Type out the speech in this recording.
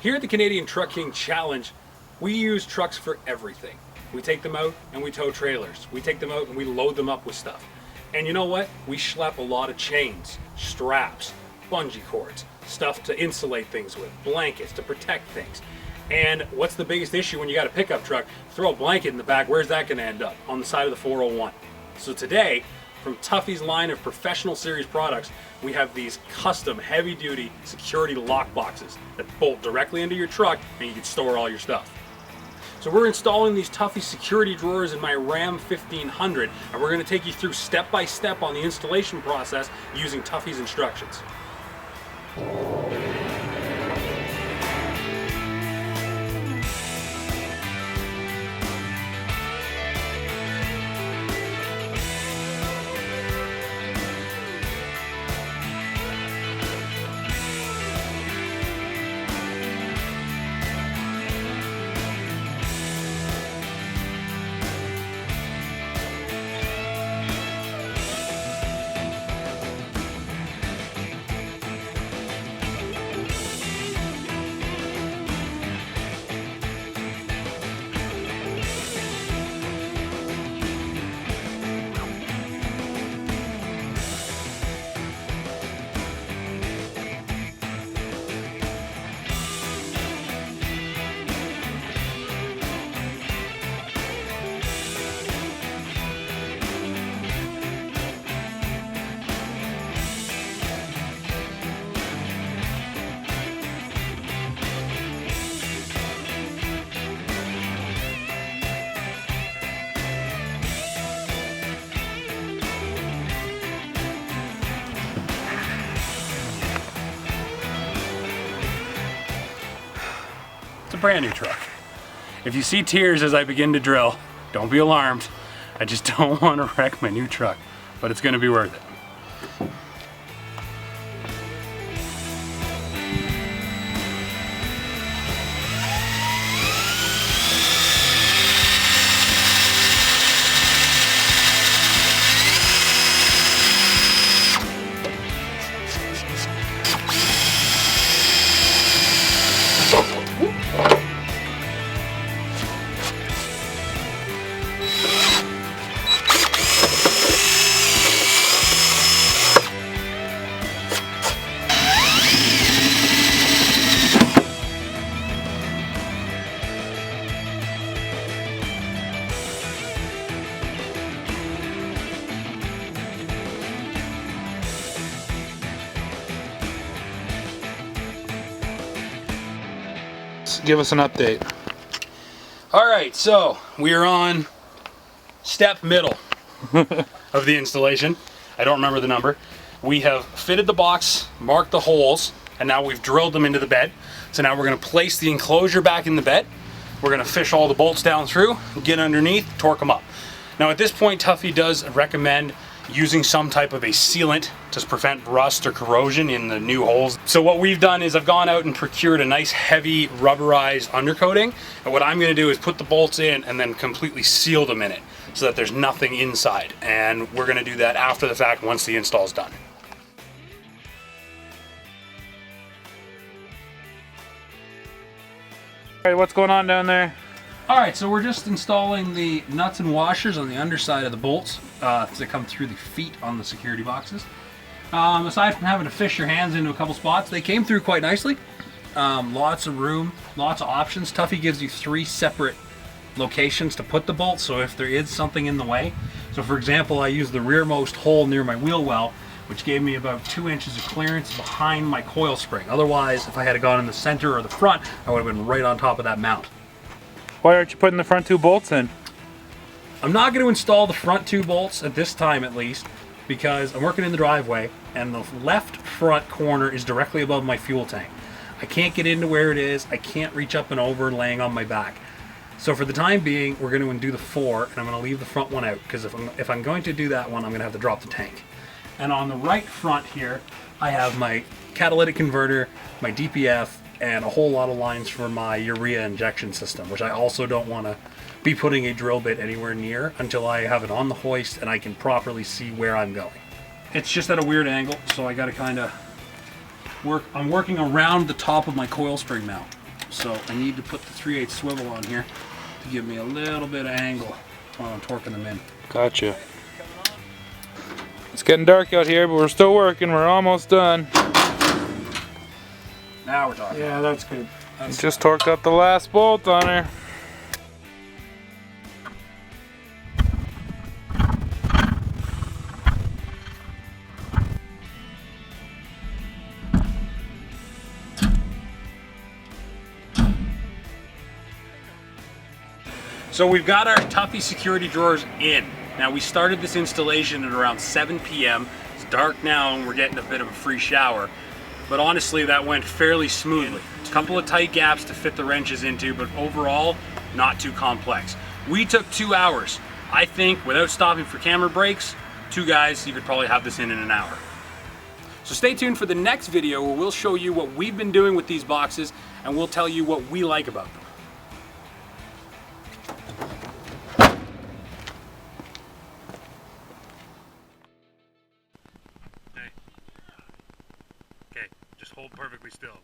Here at the Canadian Truck King Challenge, we use trucks for everything. We take them out and we tow trailers. We take them out and we load them up with stuff. And you know what? We schlep a lot of chains, straps, bungee cords, stuff to insulate things with, blankets to protect things. And what's the biggest issue when you got a pickup truck? Throw a blanket in the back, where's that gonna end up? On the side of the 401. So today, from Tuffy's line of professional series products, we have these custom heavy-duty security lock boxes that bolt directly into your truck and you can store all your stuff. So we're installing these Tuffy security drawers in my Ram 1500, and we're going to take you through step by step on the installation process using Tuffy's instructions. It's a brand new truck. If you see tears as I begin to drill, don't be alarmed. I just don't want to wreck my new truck, but it's going to be worth it. Give us an update. All right, so we are on step middle of the installation. I don't remember the number. We have fitted the box, marked the holes, and now we've drilled them into the bed. So now we're going to place the enclosure back in the bed. We're going to fish all the bolts down through, get underneath, torque them up. Now at this point, Tuffy does recommend using some type of a sealant to prevent rust or corrosion in the new holes. So what we've done is I've gone out and procured a nice heavy rubberized undercoating, and what I'm going to do is put the bolts in and then completely seal them in it so that there's nothing inside, and we're going to do that after the fact once the install is done. All right, what's going on down there? All right, so we're just installing the nuts and washers on the underside of the bolts to come through the feet on the security boxes. Aside from having to fish your hands into a couple spots, they came through quite nicely. Lots of room, lots of options. Tuffy gives you 3 separate locations to put the bolts, so if there is something in the way. So for example, I used the rearmost hole near my wheel well, which gave me about 2 inches of clearance behind my coil spring. Otherwise, if I had gone in the center or the front, I would have been right on top of that mount. Why aren't you putting the front 2 bolts in? I'm not going to install the front 2 bolts at this time, at least, because I'm working in the driveway and the left front corner is directly above my fuel tank. I can't get into where it is. I can't reach up and over laying on my back. So for the time being, we're going to undo the 4 and I'm going to leave the front one out, because if I'm going to do that one, I'm going to have to drop the tank. And on the right front here, I have my catalytic converter, my DPF, and a whole lot of lines for my urea injection system, which I also don't want to be putting a drill bit anywhere near until I have it on the hoist and I can properly see where I'm going. It's just at a weird angle, so I got to kind of work. I'm working around the top of my coil spring mount. So I need to put the 3/8 swivel on here to give me a little bit of angle while I'm torquing them in. Gotcha. It's getting dark out here, but we're still working. We're almost done. Now we're talking. Yeah, that's good. Just torqued out the last bolt on her. So we've got our Tuffy security drawers in. Now we started this installation at around 7 p.m. It's dark now and we're getting a bit of a free shower. But honestly, that went fairly smoothly. A couple of tight gaps to fit the wrenches into, but overall, not too complex. We took 2 hours. I think without stopping for camera breaks, 2 guys, you could probably have this in an hour. So stay tuned for the next video where we'll show you what we've been doing with these boxes and we'll tell you what we like about them. Okay, just hold perfectly still.